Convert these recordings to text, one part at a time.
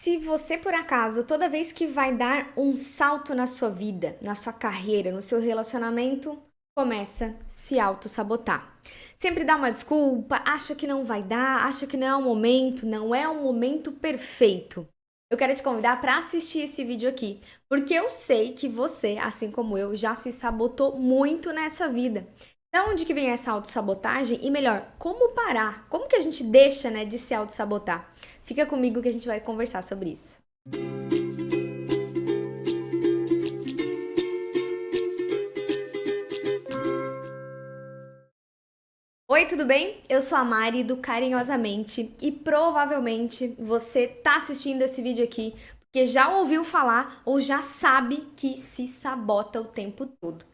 Se você, por acaso, toda vez que vai dar um salto na sua vida, na sua carreira, no seu relacionamento, começa a se auto-sabotar. Sempre dá uma desculpa, acha que não vai dar, acha que não é o momento perfeito. Eu quero te convidar para assistir esse vídeo aqui, porque eu sei que você, assim como eu, já se sabotou muito nessa vida. Da onde que vem essa autossabotagem? E melhor, como parar? Como que a gente deixa, né, de se autossabotar? Fica comigo que a gente vai conversar sobre isso. Oi, tudo bem? Eu sou a Mari do Carinhosamente e provavelmente você tá assistindo esse vídeo aqui porque já ouviu falar ou já sabe que se sabota o tempo todo.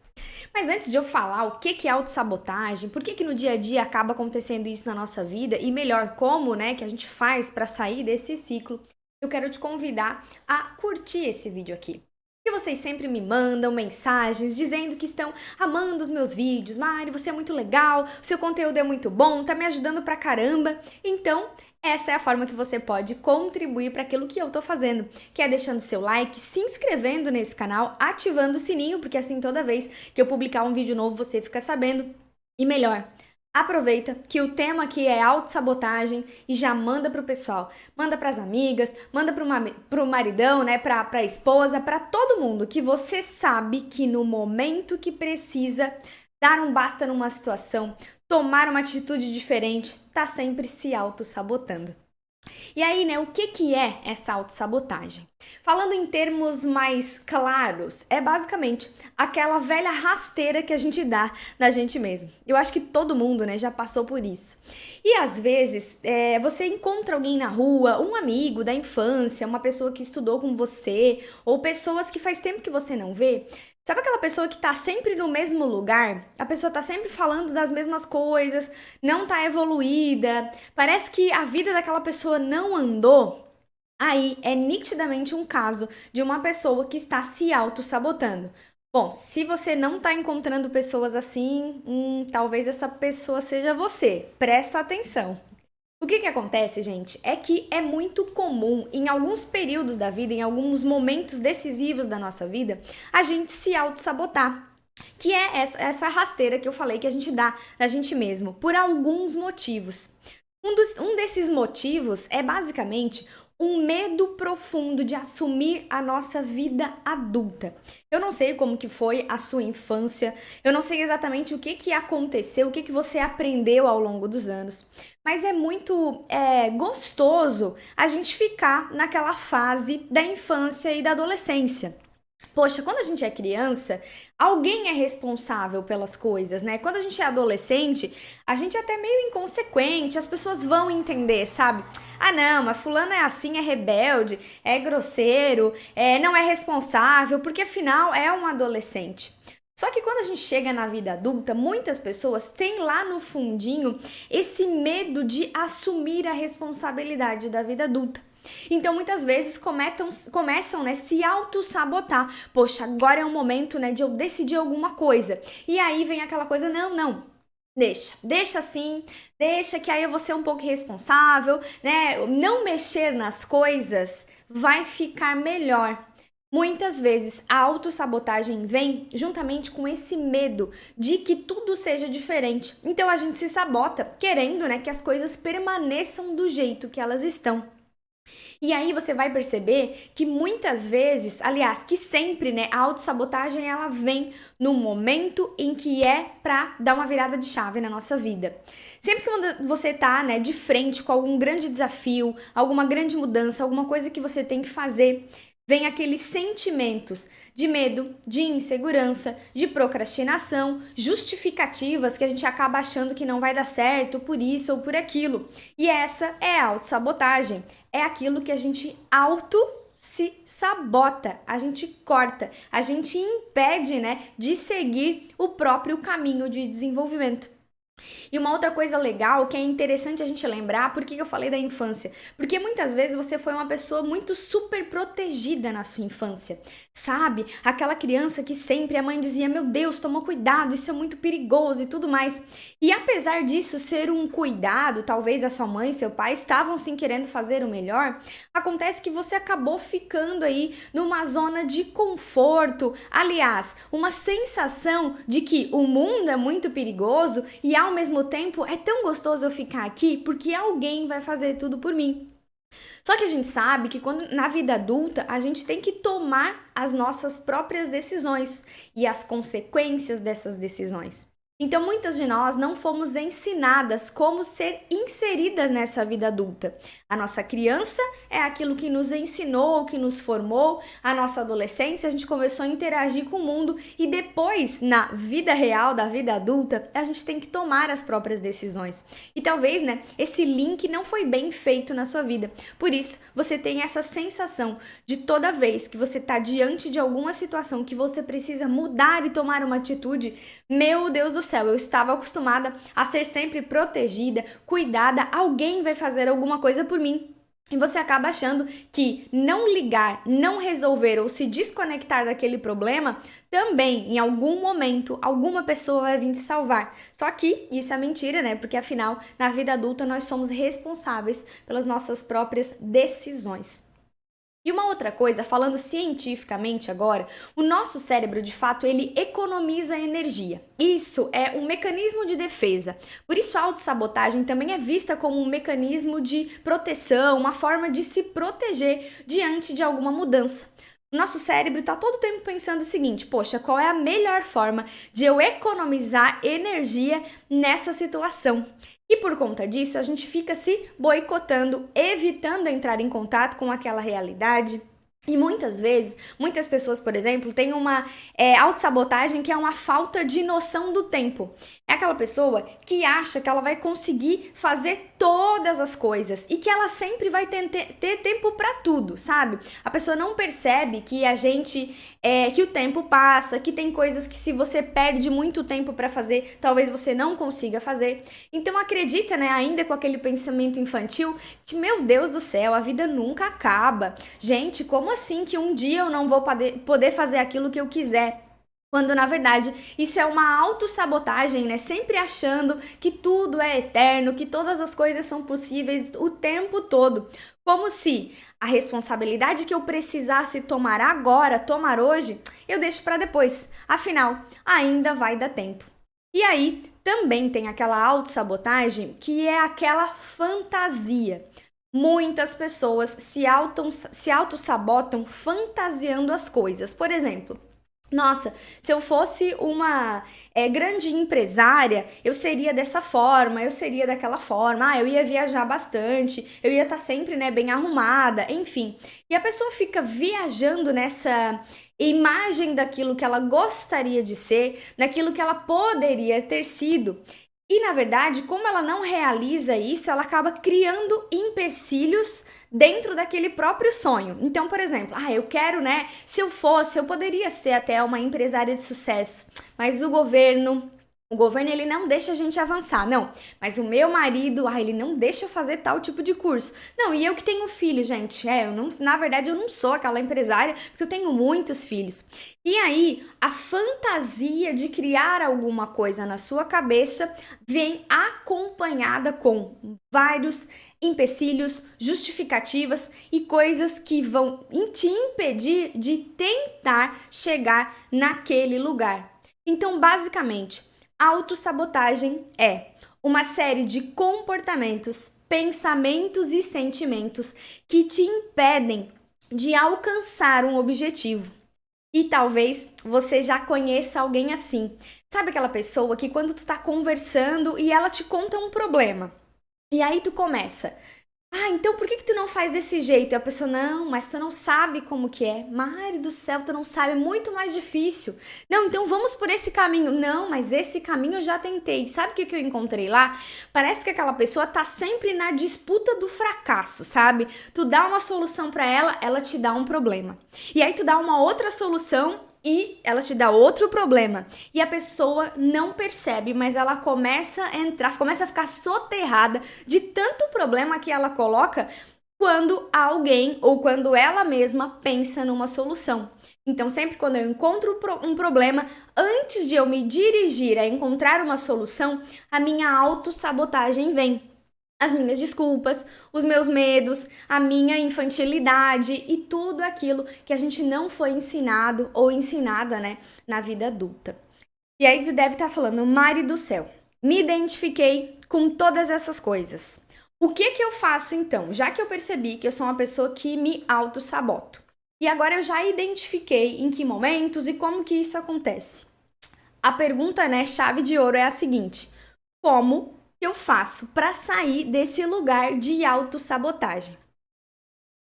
Mas antes de eu falar o que é autossabotagem, por que no dia a dia acaba acontecendo isso na nossa vida e melhor, como, né, que a gente faz para sair desse ciclo, eu quero te convidar a curtir esse vídeo aqui. Porque vocês sempre me mandam mensagens dizendo que estão amando os meus vídeos. Mari, você é muito legal, o seu conteúdo é muito bom, tá me ajudando pra caramba. Então, essa é a forma que você pode contribuir para aquilo que eu tô fazendo, que é deixando seu like, se inscrevendo nesse canal, ativando o sininho, porque assim toda vez que eu publicar um vídeo novo você fica sabendo. E melhor, aproveita que o tema aqui é autossabotagem e já manda pro pessoal, manda pras amigas, manda pro maridão, né, pra esposa, pra todo mundo, que você sabe que no momento que precisa dar um basta numa situação, tomar uma atitude diferente, tá sempre se auto-sabotando. E aí, né, o que é essa autossabotagem? Falando em termos mais claros, é basicamente aquela velha rasteira que a gente dá na gente mesmo. Eu acho que todo mundo, né, já passou por isso. E às vezes, você encontra alguém na rua, um amigo da infância, uma pessoa que estudou com você, ou pessoas que faz tempo que você não vê. Sabe aquela pessoa que tá sempre no mesmo lugar? A pessoa tá sempre falando das mesmas coisas, não tá evoluída, parece que a vida daquela pessoa não andou. Aí é nitidamente um caso de uma pessoa que está se auto-sabotando. Bom, se você não está encontrando pessoas assim, talvez essa pessoa seja você. Presta atenção. O que acontece, gente, é que é muito comum em alguns períodos da vida, em alguns momentos decisivos da nossa vida, a gente se auto-sabotar. Que é essa rasteira que eu falei que a gente dá na gente mesmo, por alguns motivos. Um desses motivos é basicamente um medo profundo de assumir a nossa vida adulta. Eu não sei como que foi a sua infância, eu não sei exatamente o que aconteceu, o que você aprendeu ao longo dos anos, mas é muito gostoso a gente ficar naquela fase da infância e da adolescência. Poxa, quando a gente é criança, alguém é responsável pelas coisas, né? Quando a gente é adolescente, a gente é até meio inconsequente, as pessoas vão entender, sabe? Ah, não, mas fulano é assim, é rebelde, é grosseiro, não é responsável, porque afinal é um adolescente. Só que quando a gente chega na vida adulta, muitas pessoas têm lá no fundinho esse medo de assumir a responsabilidade da vida adulta. Então, muitas vezes começam, né, se auto-sabotar. Poxa, agora é o momento, né, de eu decidir alguma coisa. E aí vem aquela coisa, não, deixa assim, deixa que aí eu vou ser um pouco responsável, né? Não mexer nas coisas vai ficar melhor. Muitas vezes a autossabotagem vem juntamente com esse medo de que tudo seja diferente. Então a gente se sabota, querendo, né, que as coisas permaneçam do jeito que elas estão. E aí você vai perceber que muitas vezes, aliás, que sempre, né, a autossabotagem ela vem no momento em que é pra dar uma virada de chave na nossa vida. Sempre que você tá, né, de frente com algum grande desafio, alguma grande mudança, alguma coisa que você tem que fazer, vem aqueles sentimentos de medo, de insegurança, de procrastinação, justificativas que a gente acaba achando que não vai dar certo por isso ou por aquilo. E essa é a autossabotagem. É aquilo que a gente se sabota, a gente corta, a gente impede, né, de seguir o próprio caminho de desenvolvimento. E uma outra coisa legal que é interessante a gente lembrar, por que eu falei da infância? Porque muitas vezes você foi uma pessoa muito super protegida na sua infância, sabe? Aquela criança que sempre a mãe dizia: Meu Deus, toma cuidado, isso é muito perigoso e tudo mais. E apesar disso ser um cuidado, talvez a sua mãe e seu pai estavam sim querendo fazer o melhor, acontece que você acabou ficando aí numa zona de conforto, aliás, uma sensação de que o mundo é muito perigoso e ao mesmo tempo é tão gostoso eu ficar aqui porque alguém vai fazer tudo por mim. Só que a gente sabe que quando na vida adulta a gente tem que tomar as nossas próprias decisões e as consequências dessas decisões. Então, muitas de nós não fomos ensinadas como ser inseridas nessa vida adulta. A nossa criança é aquilo que nos ensinou, que nos formou. A nossa adolescência, a gente começou a interagir com o mundo e depois, na vida real da vida adulta, a gente tem que tomar as próprias decisões. E talvez, né, esse link não foi bem feito na sua vida. Por isso, você tem essa sensação de toda vez que você está diante de alguma situação que você precisa mudar e tomar uma atitude, meu Deus do céu, eu estava acostumada a ser sempre protegida, cuidada, alguém vai fazer alguma coisa por mim. E você acaba achando que não ligar, não resolver ou se desconectar daquele problema, também em algum momento alguma pessoa vai vir te salvar. Só que isso é mentira, né? Porque afinal, na vida adulta nós somos responsáveis pelas nossas próprias decisões. E uma outra coisa, falando cientificamente agora, o nosso cérebro, de fato, ele economiza energia. Isso é um mecanismo de defesa. Por isso a autossabotagem também é vista como um mecanismo de proteção, uma forma de se proteger diante de alguma mudança. O nosso cérebro está todo o tempo pensando o seguinte: poxa, qual é a melhor forma de eu economizar energia nessa situação? E por conta disso, a gente fica se boicotando, evitando entrar em contato com aquela realidade. E muitas vezes, muitas pessoas, por exemplo, têm uma autossabotagem que é uma falta de noção do tempo. É aquela pessoa que acha que ela vai conseguir fazer todas as coisas e que ela sempre vai ter tempo para tudo, sabe? A pessoa não percebe que que o tempo passa, que tem coisas que se você perde muito tempo para fazer, talvez você não consiga fazer. Então acredita, né, ainda com aquele pensamento infantil que, meu Deus do céu, a vida nunca acaba. Gente, como assim que um dia eu não vou poder fazer aquilo que eu quiser? Quando, na verdade, isso é uma autossabotagem, né? Sempre achando que tudo é eterno, que todas as coisas são possíveis o tempo todo. Como se a responsabilidade que eu precisasse tomar agora, tomar hoje, eu deixo para depois. Afinal, ainda vai dar tempo. E aí, também tem aquela autossabotagem que é aquela fantasia. Muitas pessoas se autossabotam fantasiando as coisas. Por exemplo, nossa, se eu fosse uma grande empresária, eu seria dessa forma, eu seria daquela forma, eu ia viajar bastante, eu ia estar sempre, né, bem arrumada, enfim. E a pessoa fica viajando nessa imagem daquilo que ela gostaria de ser, daquilo que ela poderia ter sido. E, na verdade, como ela não realiza isso, ela acaba criando empecilhos dentro daquele próprio sonho. Então, por exemplo, eu quero, né? Se eu fosse, eu poderia ser até uma empresária de sucesso, mas o governo ele não deixa a gente avançar, não. Mas o meu marido, ele não deixa eu fazer tal tipo de curso. Não, e eu que tenho filho, gente, na verdade eu não sou aquela empresária, porque eu tenho muitos filhos. E aí, a fantasia de criar alguma coisa na sua cabeça vem acompanhada com vários empecilhos, justificativas e coisas que vão te impedir de tentar chegar naquele lugar. Então, basicamente, autossabotagem é uma série de comportamentos, pensamentos e sentimentos que te impedem de alcançar um objetivo. E talvez você já conheça alguém assim. Sabe aquela pessoa que quando tu tá conversando e ela te conta um problema, e aí tu começa: então por que tu não faz desse jeito? E a pessoa: não, mas tu não sabe como que é. Mari do céu, tu não sabe, é muito mais difícil. Não, então vamos por esse caminho. Não, mas esse caminho eu já tentei. Sabe o que eu encontrei lá? Parece que aquela pessoa tá sempre na disputa do fracasso, sabe? Tu dá uma solução pra ela, ela te dá um problema. E aí tu dá uma outra solução e ela te dá outro problema. E a pessoa não percebe, mas ela começa a entrar, começa a ficar soterrada de tanto problema que ela coloca quando alguém ou quando ela mesma pensa numa solução. Então, sempre quando eu encontro um problema, antes de eu me dirigir a encontrar uma solução, a minha autossabotagem vem. As minhas desculpas, os meus medos, a minha infantilidade e tudo aquilo que a gente não foi ensinado ou ensinada, né, na vida adulta. E aí tu deve estar falando, Mari do céu, me identifiquei com todas essas coisas. O que eu faço então? Já que eu percebi que eu sou uma pessoa que me auto-saboto. E agora eu já identifiquei em que momentos e como que isso acontece. A pergunta, né, chave de ouro é a seguinte: como eu faço para sair desse lugar de autossabotagem?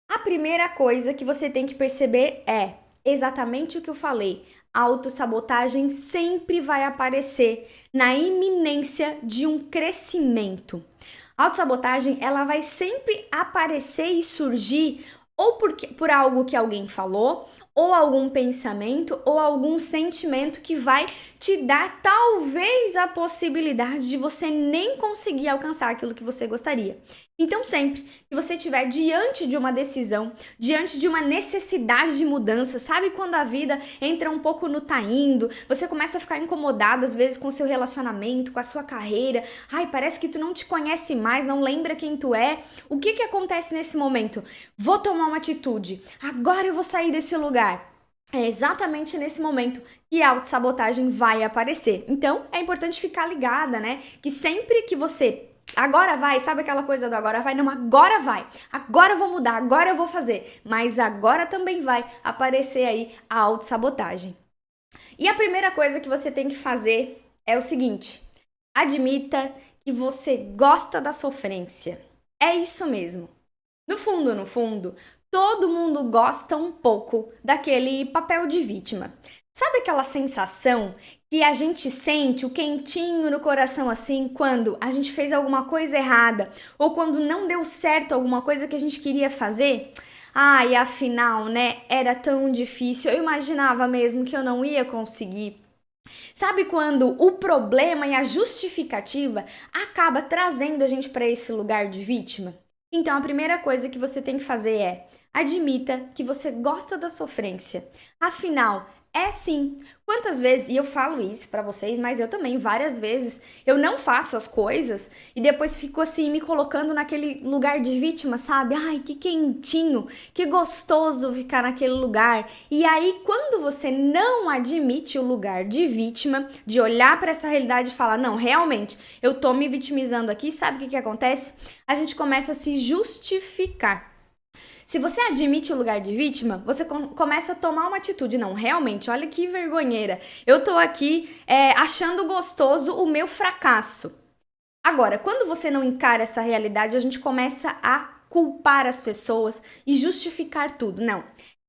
A primeira coisa que você tem que perceber é exatamente o que eu falei. A autossabotagem sempre vai aparecer na iminência de um crescimento. A autossabotagem, ela vai sempre aparecer e surgir ou por algo que alguém falou, ou algum pensamento, ou algum sentimento que vai te dar talvez a possibilidade de você nem conseguir alcançar aquilo que você gostaria. Então, sempre que você estiver diante de uma decisão, diante de uma necessidade de mudança, sabe quando a vida entra um pouco no tá indo, você começa a ficar incomodado às vezes com o seu relacionamento, com a sua carreira, ai, parece que tu não te conhece mais, não lembra quem tu é. O que acontece nesse momento? Vou tomar uma atitude, agora eu vou sair desse lugar. É exatamente nesse momento que a autossabotagem vai aparecer. Então, é importante ficar ligada, né? Que sempre que você agora vai, sabe aquela coisa do agora vai? Não, agora vai. Agora eu vou mudar, agora eu vou fazer. Mas agora também vai aparecer aí a autossabotagem. E a primeira coisa que você tem que fazer é o seguinte: admita que você gosta da sofrência. É isso mesmo. No fundo, todo mundo gosta um pouco daquele papel de vítima. Sabe aquela sensação que a gente sente, o quentinho no coração assim, quando a gente fez alguma coisa errada ou quando não deu certo alguma coisa que a gente queria fazer? Ai, afinal, né, era tão difícil, eu imaginava mesmo que eu não ia conseguir. Sabe quando o problema e a justificativa acaba trazendo a gente para esse lugar de vítima? Então, a primeira coisa que você tem que fazer é admita que você gosta da sofrência. Afinal, é sim. Quantas vezes, e eu falo isso pra vocês, mas eu também, várias vezes, eu não faço as coisas e depois fico assim, me colocando naquele lugar de vítima, sabe? Ai, que quentinho, que gostoso ficar naquele lugar. E aí, quando você não admite o lugar de vítima, de olhar pra essa realidade e falar, não, realmente, eu tô me vitimizando aqui, sabe o que acontece? A gente começa a se justificar. Se você admite o lugar de vítima, você começa a tomar uma atitude. Não, realmente, olha que vergonheira. Eu tô aqui achando gostoso o meu fracasso. Agora, quando você não encara essa realidade, a gente começa a culpar as pessoas e justificar tudo. Não.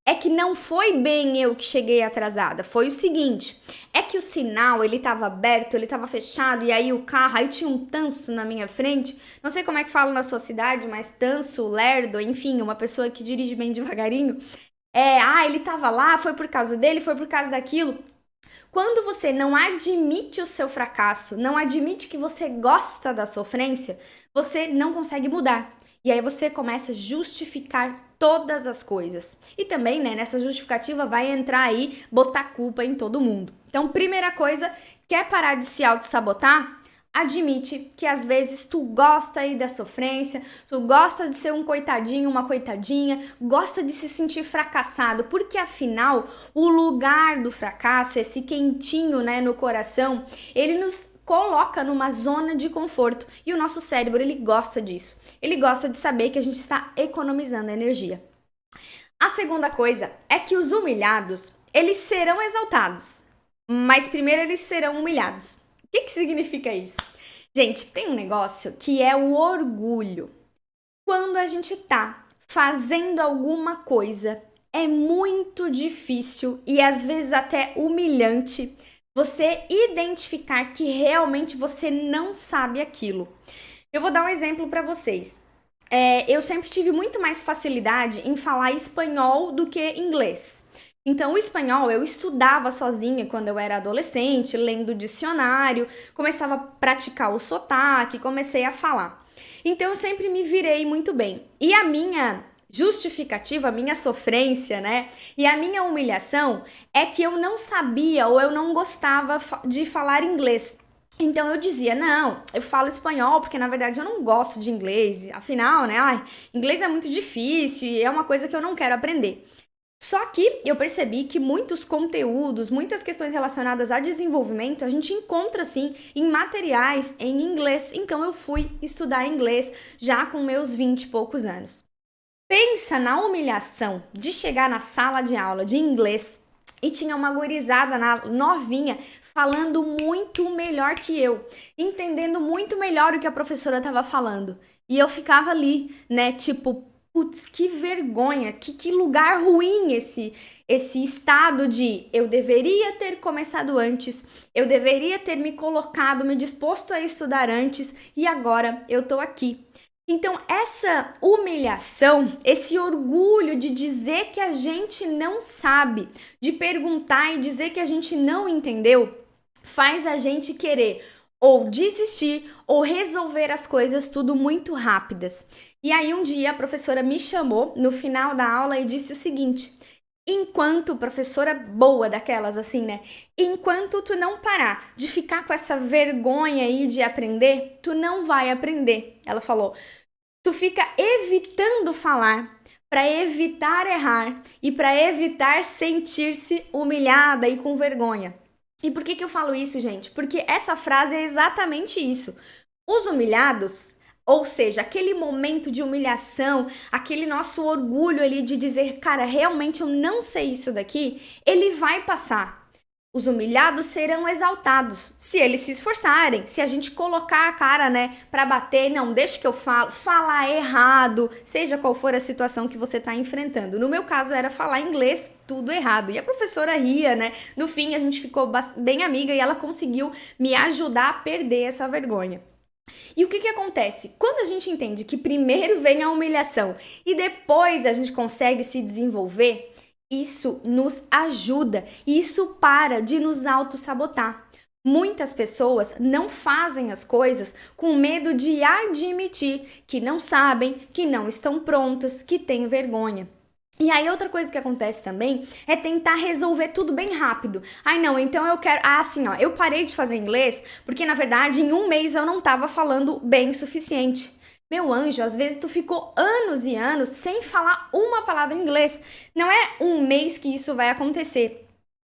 É que não foi bem eu que cheguei atrasada, foi o seguinte, é que o sinal, ele tava aberto, ele tava fechado, e aí o carro, aí tinha um tanso na minha frente, não sei como é que fala na sua cidade, mas tanso, lerdo, enfim, uma pessoa que dirige bem devagarinho, ele tava lá, foi por causa dele, foi por causa daquilo. Quando você não admite o seu fracasso, não admite que você gosta da sofrência, você não consegue mudar. E aí você começa a justificar todas as coisas. E também, né, nessa justificativa vai entrar aí, botar culpa em todo mundo. Então, primeira coisa, quer parar de se auto-sabotar? Admite que às vezes tu gosta aí da sofrência, tu gosta de ser um coitadinho, uma coitadinha, gosta de se sentir fracassado, porque afinal, o lugar do fracasso, esse quentinho, né, no coração, ele nos coloca numa zona de conforto e o nosso cérebro, ele gosta disso. Ele gosta de saber que a gente está economizando energia. A segunda coisa é que os humilhados, eles serão exaltados, mas primeiro eles serão humilhados. O que significa isso? Gente, tem um negócio que é o orgulho. Quando a gente tá fazendo alguma coisa, é muito difícil e às vezes até humilhante você identificar que realmente você não sabe aquilo. Eu vou dar um exemplo para vocês. Eu sempre tive muito mais facilidade em falar espanhol do que inglês. Então, o espanhol eu estudava sozinha quando eu era adolescente, lendo dicionário, começava a praticar o sotaque, comecei a falar. Então, eu sempre me virei muito bem. E a minha justificativa, a minha sofrência, né? E a minha humilhação é que eu não sabia ou eu não gostava de falar inglês. Então eu dizia, não, eu falo espanhol porque na verdade eu não gosto de inglês, afinal, né, inglês é muito difícil e é uma coisa que eu não quero aprender. Só que eu percebi que muitos conteúdos, muitas questões relacionadas a desenvolvimento, a gente encontra sim em materiais em inglês. Então eu fui estudar inglês já com meus 20 e poucos anos. Pensa na humilhação de chegar na sala de aula de inglês e tinha uma gurizada novinha falando muito melhor que eu, entendendo muito melhor o que a professora estava falando. E eu ficava ali, né, tipo, putz, que vergonha, que lugar ruim esse estado de eu deveria ter começado antes, eu deveria ter me colocado, me disposto a estudar antes e agora eu tô aqui. Então, essa humilhação, esse orgulho de dizer que a gente não sabe, de perguntar e dizer que a gente não entendeu, faz a gente querer ou desistir ou resolver as coisas tudo muito rápidas. E aí um dia a professora me chamou no final da aula e disse o seguinte: enquanto, professora boa daquelas assim, né? Enquanto tu não parar de ficar com essa vergonha aí de aprender, tu não vai aprender. Ela falou, tu fica evitando falar para evitar errar e para evitar sentir-se humilhada e com vergonha. E por que eu falo isso, gente? Porque essa frase é exatamente isso. Os humilhados, ou seja, aquele momento de humilhação, aquele nosso orgulho ali de dizer, cara, realmente eu não sei isso daqui, ele vai passar. Os humilhados serão exaltados, se eles se esforçarem, se a gente colocar a cara, né, pra bater, não, deixa que eu falo, falar errado, seja qual for a situação que você tá enfrentando. No meu caso era falar inglês, tudo errado. E a professora ria, né, no fim a gente ficou bem amiga e ela conseguiu me ajudar a perder essa vergonha. E o que acontece? Quando a gente entende que primeiro vem a humilhação e depois a gente consegue se desenvolver, isso nos ajuda e isso para de nos auto-sabotar. Muitas pessoas não fazem as coisas com medo de admitir que não sabem, que não estão prontas, que têm vergonha. E aí outra coisa que acontece também é tentar resolver tudo bem rápido. Ai não, então eu quero... assim ó, eu parei de fazer inglês porque na verdade em um mês eu não estava falando bem o suficiente. Meu anjo, às vezes tu ficou anos e anos sem falar uma palavra em inglês. Não é um mês que isso vai acontecer.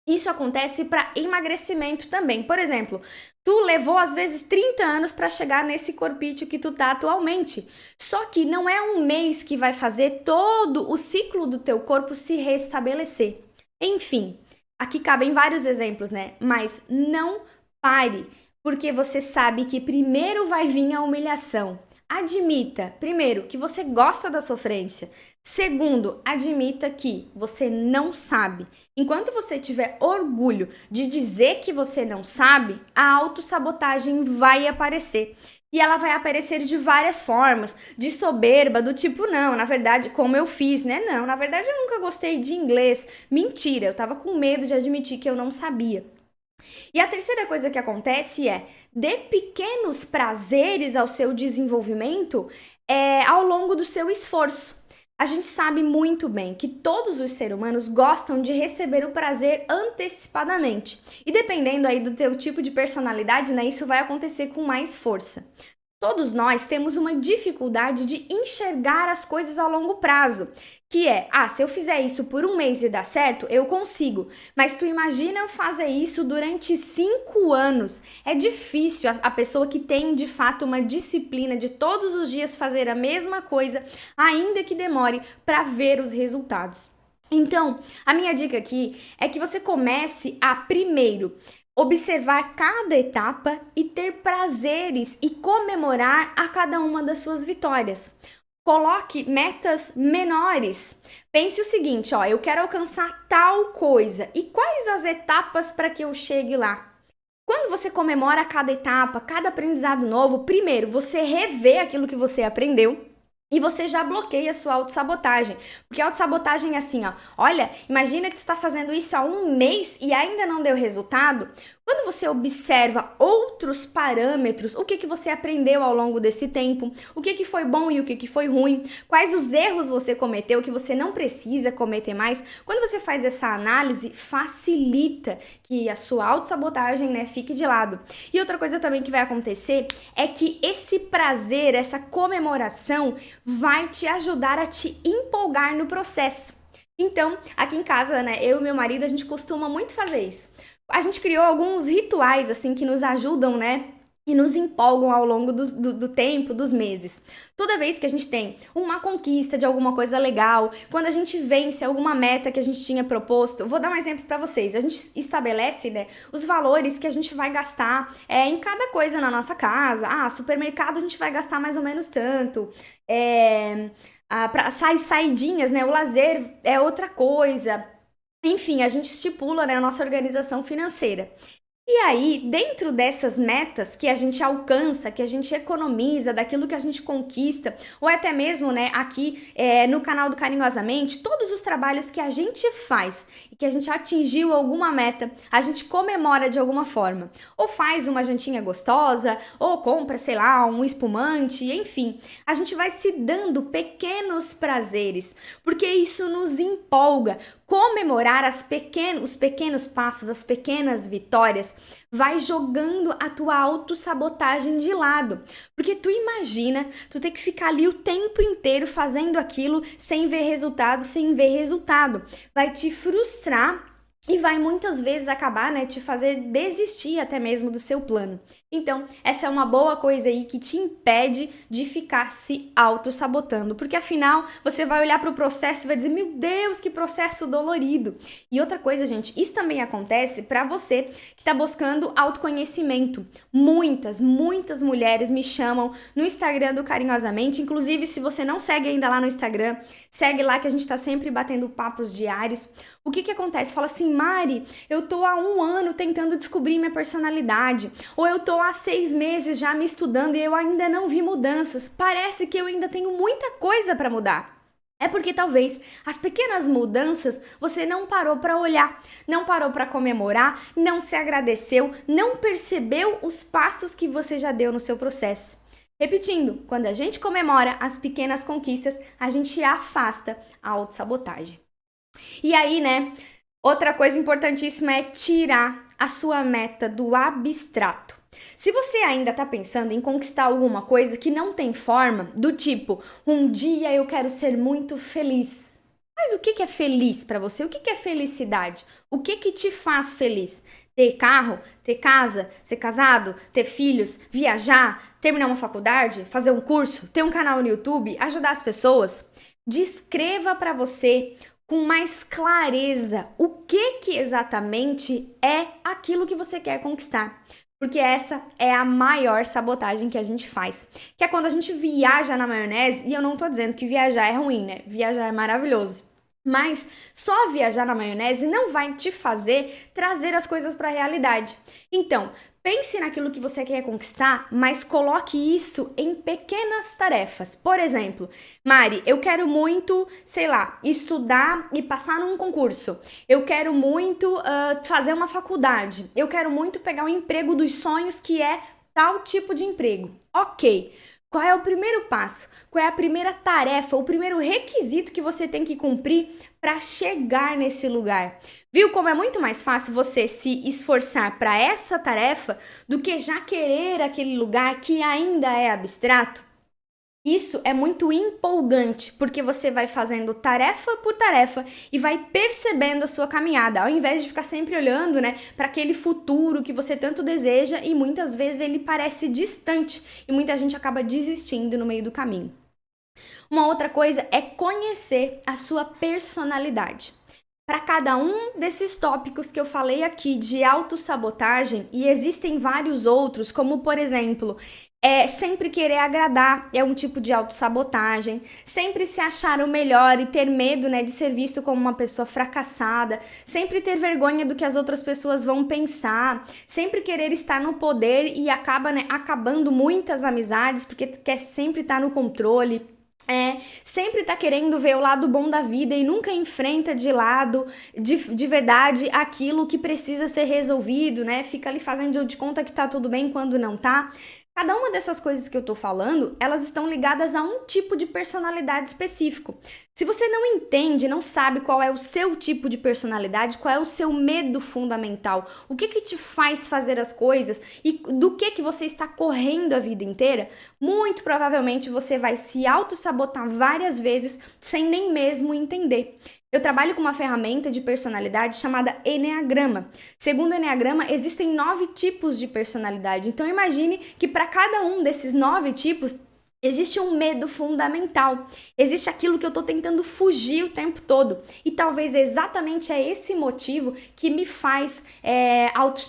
Isso acontece para emagrecimento também. Por exemplo, tu levou às vezes 30 anos para chegar nesse corpício que tu tá atualmente. Só que não é um mês que vai fazer todo o ciclo do teu corpo se restabelecer. Enfim, aqui cabem vários exemplos, né? Mas não pare, porque você sabe que primeiro vai vir a humilhação. Admita, primeiro, que você gosta da sofrência. Segundo, admita que você não sabe. Enquanto você tiver orgulho de dizer que você não sabe, a autossabotagem vai aparecer. E ela vai aparecer de várias formas, de soberba, do tipo, não, na verdade, como eu fiz, né? Não, na verdade eu nunca gostei de inglês. Mentira, eu tava com medo de admitir que eu não sabia. E a terceira coisa que acontece é dê pequenos prazeres ao seu desenvolvimento ao longo do seu esforço. A gente sabe muito bem que todos os seres humanos gostam de receber o prazer antecipadamente. E dependendo aí do teu tipo de personalidade, né, isso vai acontecer com mais força. Todos nós temos uma dificuldade de enxergar as coisas a longo prazo, que é, se eu fizer isso por um mês e dar certo, eu consigo. Mas tu imagina eu fazer isso durante 5 anos. É difícil a pessoa que tem, de fato, uma disciplina de todos os dias fazer a mesma coisa, ainda que demore, para ver os resultados. Então, a minha dica aqui é que você comece a, primeiro, observar cada etapa e ter prazeres e comemorar a cada uma das suas vitórias. Coloque metas menores. Pense o seguinte, eu quero alcançar tal coisa. E quais as etapas para que eu chegue lá? Quando você comemora cada etapa, cada aprendizado novo, primeiro, você revê aquilo que você aprendeu. E você já bloqueia a sua autossabotagem. Porque a autossabotagem é assim, ó. Olha, imagina que tu tá fazendo isso há um mês e ainda não deu resultado. Quando você observa outros parâmetros, o que você aprendeu ao longo desse tempo, o que foi bom e o que foi ruim, quais os erros você cometeu que você não precisa cometer mais, quando você faz essa análise, facilita que a sua autossabotagem, né, fique de lado. E outra coisa também que vai acontecer é que esse prazer, essa comemoração vai te ajudar a te empolgar no processo. Então, aqui em casa, né, eu e meu marido, a gente costuma muito fazer isso. A gente criou alguns rituais, assim, que nos ajudam, né? E nos empolgam ao longo do tempo, dos meses. Toda vez que a gente tem uma conquista de alguma coisa legal, quando a gente vence alguma meta que a gente tinha proposto, vou dar um exemplo para vocês. A gente estabelece, né, os valores que a gente vai gastar em cada coisa na nossa casa. Ah, supermercado a gente vai gastar mais ou menos tanto. Para saidinhas, né? O lazer é outra coisa. Enfim, a gente estipula, né, a nossa organização financeira. E aí, dentro dessas metas que a gente alcança, que a gente economiza, daquilo que a gente conquista, ou até mesmo, né, aqui no canal do Carinhosamente, todos os trabalhos que a gente faz e que a gente atingiu alguma meta, a gente comemora de alguma forma. Ou faz uma jantinha gostosa, ou compra, sei lá, um espumante, enfim. A gente vai se dando pequenos prazeres, porque isso nos empolga. Comemorar os pequenos passos, as pequenas vitórias, vai jogando a tua autossabotagem de lado. Porque tu imagina, tu ter que ficar ali o tempo inteiro fazendo aquilo sem ver resultado, Vai te frustrar e vai muitas vezes acabar, né, te fazer desistir até mesmo do seu plano. Então, essa é uma boa coisa aí que te impede de ficar se auto-sabotando, porque afinal, você vai olhar para o processo e vai dizer, meu Deus, que processo dolorido. E outra coisa, gente, isso também acontece para você que está buscando autoconhecimento. Muitas mulheres me chamam no Instagram do Carinhosamente, inclusive se você não segue ainda lá no Instagram, segue lá que a gente está sempre batendo papos diários. O que acontece? Fala assim, Mari, eu tô há 1 ano tentando descobrir minha personalidade, ou eu tô há 6 meses já me estudando e eu ainda não vi mudanças. Parece que eu ainda tenho muita coisa para mudar. É porque talvez as pequenas mudanças você não parou para olhar, não parou para comemorar, não se agradeceu, não percebeu os passos que você já deu no seu processo. Repetindo, quando a gente comemora as pequenas conquistas, a gente afasta a autossabotagem. E aí, né, outra coisa importantíssima é tirar a sua meta do abstrato. Se você ainda está pensando em conquistar alguma coisa que não tem forma, do tipo, um dia eu quero ser muito feliz. Mas o que é feliz para você? O que é felicidade? O que te faz feliz? Ter carro, ter casa, ser casado, ter filhos, viajar, terminar uma faculdade, fazer um curso, ter um canal no YouTube, ajudar as pessoas? Descreva para você com mais clareza o que exatamente é aquilo que você quer conquistar. Porque essa é a maior sabotagem que a gente faz. Que é quando a gente viaja na maionese, e eu não tô dizendo que viajar é ruim, né? Viajar é maravilhoso. Mas só viajar na maionese não vai te fazer trazer as coisas para a realidade. Então, pense naquilo que você quer conquistar, mas coloque isso em pequenas tarefas. Por exemplo, Mari, eu quero muito, sei lá, estudar e passar num concurso. Eu quero muito fazer uma faculdade. Eu quero muito pegar o emprego dos sonhos, que é tal tipo de emprego. Ok. Qual é o primeiro passo? Qual é a primeira tarefa, o primeiro requisito que você tem que cumprir para chegar nesse lugar? Viu como é muito mais fácil você se esforçar para essa tarefa do que já querer aquele lugar que ainda é abstrato? Isso é muito empolgante, porque você vai fazendo tarefa por tarefa e vai percebendo a sua caminhada, ao invés de ficar sempre olhando, né, para aquele futuro que você tanto deseja e muitas vezes ele parece distante e muita gente acaba desistindo no meio do caminho. Uma outra coisa é conhecer a sua personalidade. Para cada um desses tópicos que eu falei aqui de autossabotagem, e existem vários outros, como por exemplo, sempre querer agradar é um tipo de autossabotagem, sempre se achar o melhor e ter medo, né, de ser visto como uma pessoa fracassada, sempre ter vergonha do que as outras pessoas vão pensar, sempre querer estar no poder e acaba, né, acabando muitas amizades porque quer sempre estar no controle. sempre tá querendo ver o lado bom da vida e nunca enfrenta de lado, de verdade, aquilo que precisa ser resolvido, né? Fica ali fazendo de conta que tá tudo bem quando não tá. Cada uma dessas coisas que eu tô falando, elas estão ligadas a um tipo de personalidade específico. Se você não entende, não sabe qual é o seu tipo de personalidade, qual é o seu medo fundamental, o que que te faz fazer as coisas e do que você está correndo a vida inteira, muito provavelmente você vai se auto-sabotar várias vezes sem nem mesmo entender. Eu trabalho com uma ferramenta de personalidade chamada Eneagrama. Segundo o Eneagrama, existem 9 tipos de personalidade. Então imagine que para cada um desses 9 tipos existe um medo fundamental. Existe aquilo que eu tô tentando fugir o tempo todo. E talvez exatamente é esse motivo que me faz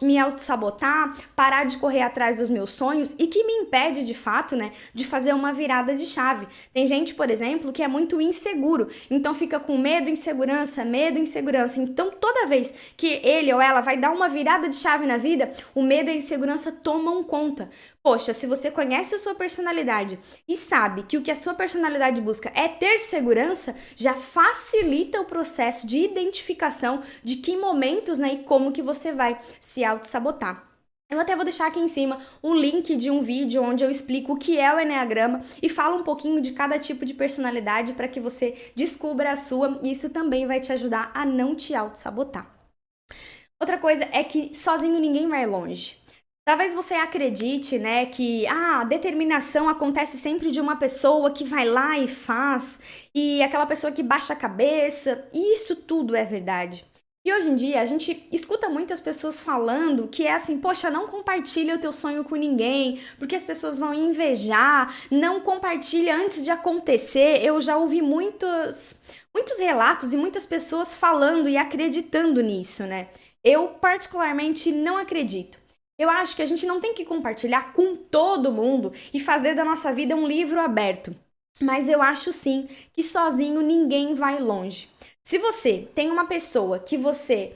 me auto-sabotar, parar de correr atrás dos meus sonhos e que me impede, de fato, né, de fazer uma virada de chave. Tem gente, por exemplo, que é muito inseguro. Então fica com medo, insegurança, medo, insegurança. Então toda vez que ele ou ela vai dar uma virada de chave na vida, o medo e a insegurança tomam conta. Poxa, se você conhece a sua personalidade e sabe que o que a sua personalidade busca é ter segurança, já facilita o processo de identificação de que momentos, né, e como que você vai se auto-sabotar. Eu até vou deixar aqui em cima o link de um vídeo onde eu explico o que é o Eneagrama e falo um pouquinho de cada tipo de personalidade para que você descubra a sua, e isso também vai te ajudar a não te auto-sabotar. Outra coisa é que sozinho ninguém vai longe. Talvez você acredite, né, que a determinação acontece sempre de uma pessoa que vai lá e faz, e aquela pessoa que baixa a cabeça, e isso tudo é verdade. E hoje em dia a gente escuta muitas pessoas falando que é assim, poxa, não compartilha o teu sonho com ninguém, porque as pessoas vão invejar, não compartilha antes de acontecer. Eu já ouvi muitos relatos e muitas pessoas falando e acreditando nisso, né? Eu particularmente não acredito. Eu acho que a gente não tem que compartilhar com todo mundo e fazer da nossa vida um livro aberto. Mas eu acho sim que sozinho ninguém vai longe. Se você tem uma pessoa que você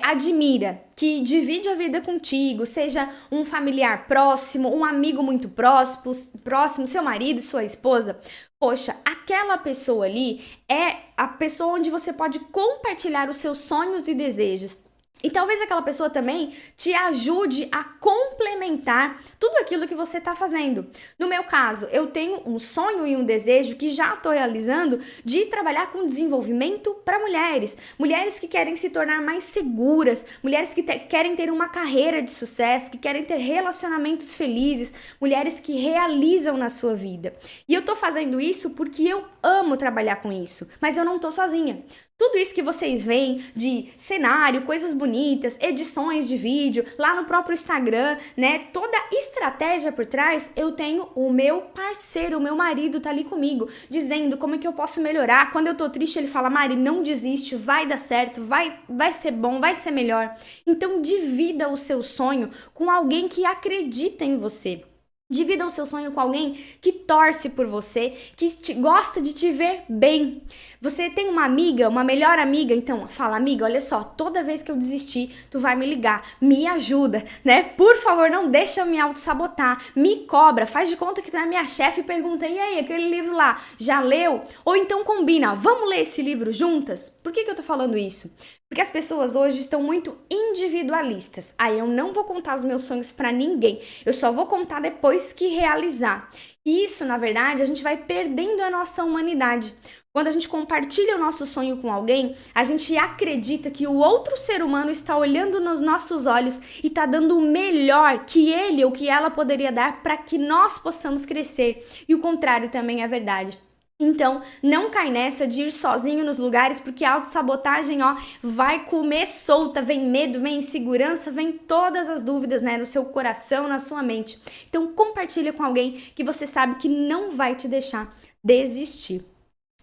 admira, que divide a vida contigo, seja um familiar próximo, um amigo muito próximo, seu marido, sua esposa, poxa, aquela pessoa ali é a pessoa onde você pode compartilhar os seus sonhos e desejos. E talvez aquela pessoa também te ajude a complementar tudo aquilo que você está fazendo. No meu caso, eu tenho um sonho e um desejo que já estou realizando de trabalhar com desenvolvimento para mulheres. Mulheres que querem se tornar mais seguras, mulheres que querem ter uma carreira de sucesso, que querem ter relacionamentos felizes, mulheres que realizam na sua vida. E eu estou fazendo isso porque eu amo trabalhar com isso, mas eu não estou sozinha. Tudo isso que vocês veem de cenário, coisas bonitas, edições de vídeo, lá no próprio Instagram, né? Toda estratégia por trás, eu tenho o meu parceiro, o meu marido tá ali comigo, dizendo como é que eu posso melhorar. Quando eu tô triste, ele fala, Mari, não desiste, vai dar certo, vai ser bom, vai ser melhor. Então divida o seu sonho com alguém que acredita em você. Divida o seu sonho com alguém que torce por você, que gosta de te ver bem. Você tem uma amiga, uma melhor amiga, então fala, amiga, olha só, toda vez que eu desistir, tu vai me ligar, me ajuda, né? Por favor, não deixa eu me auto-sabotar, me cobra, faz de conta que tu é minha chefe e pergunta, e aí, aquele livro lá, já leu? Ou então combina, vamos ler esse livro juntas? Por que eu tô falando isso? Porque as pessoas hoje estão muito individualistas. Aí eu não vou contar os meus sonhos pra ninguém. Eu só vou contar depois que realizar. E isso, na verdade, a gente vai perdendo a nossa humanidade. Quando a gente compartilha o nosso sonho com alguém, a gente acredita que o outro ser humano está olhando nos nossos olhos e está dando o melhor que ele ou que ela poderia dar para que nós possamos crescer. E o contrário também é verdade. Então, não cai nessa de ir sozinho nos lugares, porque a autossabotagem, vai comer solta, vem medo, vem insegurança, vem todas as dúvidas, né, no seu coração, na sua mente. Então, compartilha com alguém que você sabe que não vai te deixar desistir.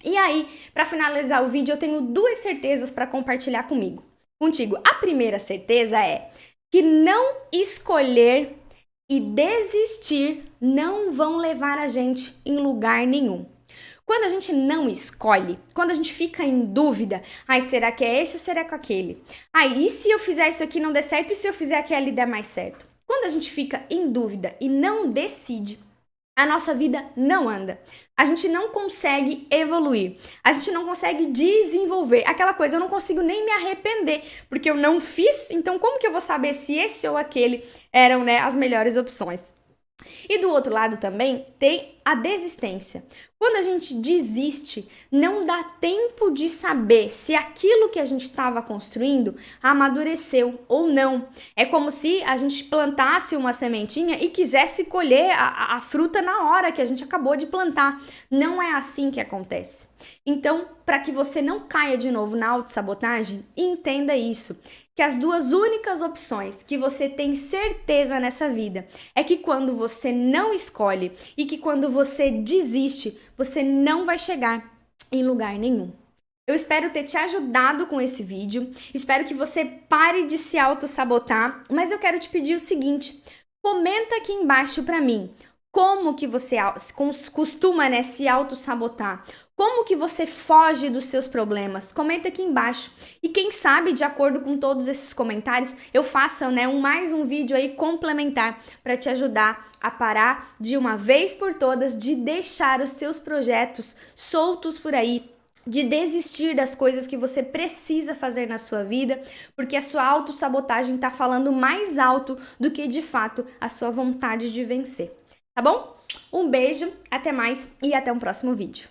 E aí, para finalizar o vídeo, eu tenho 2 certezas para compartilhar contigo. A primeira certeza é que não escolher e desistir não vão levar a gente em lugar nenhum. Quando a gente não escolhe, quando a gente fica em dúvida, será que é esse ou será que é aquele? E se eu fizer isso aqui não der certo, e se eu fizer aquele der mais certo? Quando a gente fica em dúvida e não decide, a nossa vida não anda. A gente não consegue evoluir. A gente não consegue desenvolver. Aquela coisa, eu não consigo nem me arrepender, porque eu não fiz, então como que eu vou saber se esse ou aquele eram, né, as melhores opções? E do outro lado também tem a desistência. Quando a gente desiste, não dá tempo de saber se aquilo que a gente estava construindo amadureceu ou não. É como se a gente plantasse uma sementinha e quisesse colher a fruta na hora que a gente acabou de plantar. Não é assim que acontece. Então, para que você não caia de novo na autossabotagem, entenda isso. Que as duas únicas opções que você tem certeza nessa vida é que quando você não escolhe e que quando você desiste, você não vai chegar em lugar nenhum. Eu espero ter te ajudado com esse vídeo, espero que você pare de se auto-sabotar, mas eu quero te pedir o seguinte, comenta aqui embaixo pra mim, como que você costuma, né, se auto-sabotar? Como que você foge dos seus problemas? Comenta aqui embaixo. E quem sabe, de acordo com todos esses comentários, eu faça, né, mais um vídeo aí complementar para te ajudar a parar de uma vez por todas de deixar os seus projetos soltos por aí, de desistir das coisas que você precisa fazer na sua vida, porque a sua autossabotagem está falando mais alto do que, de fato, a sua vontade de vencer. Tá bom? Um beijo, até mais e até um próximo vídeo.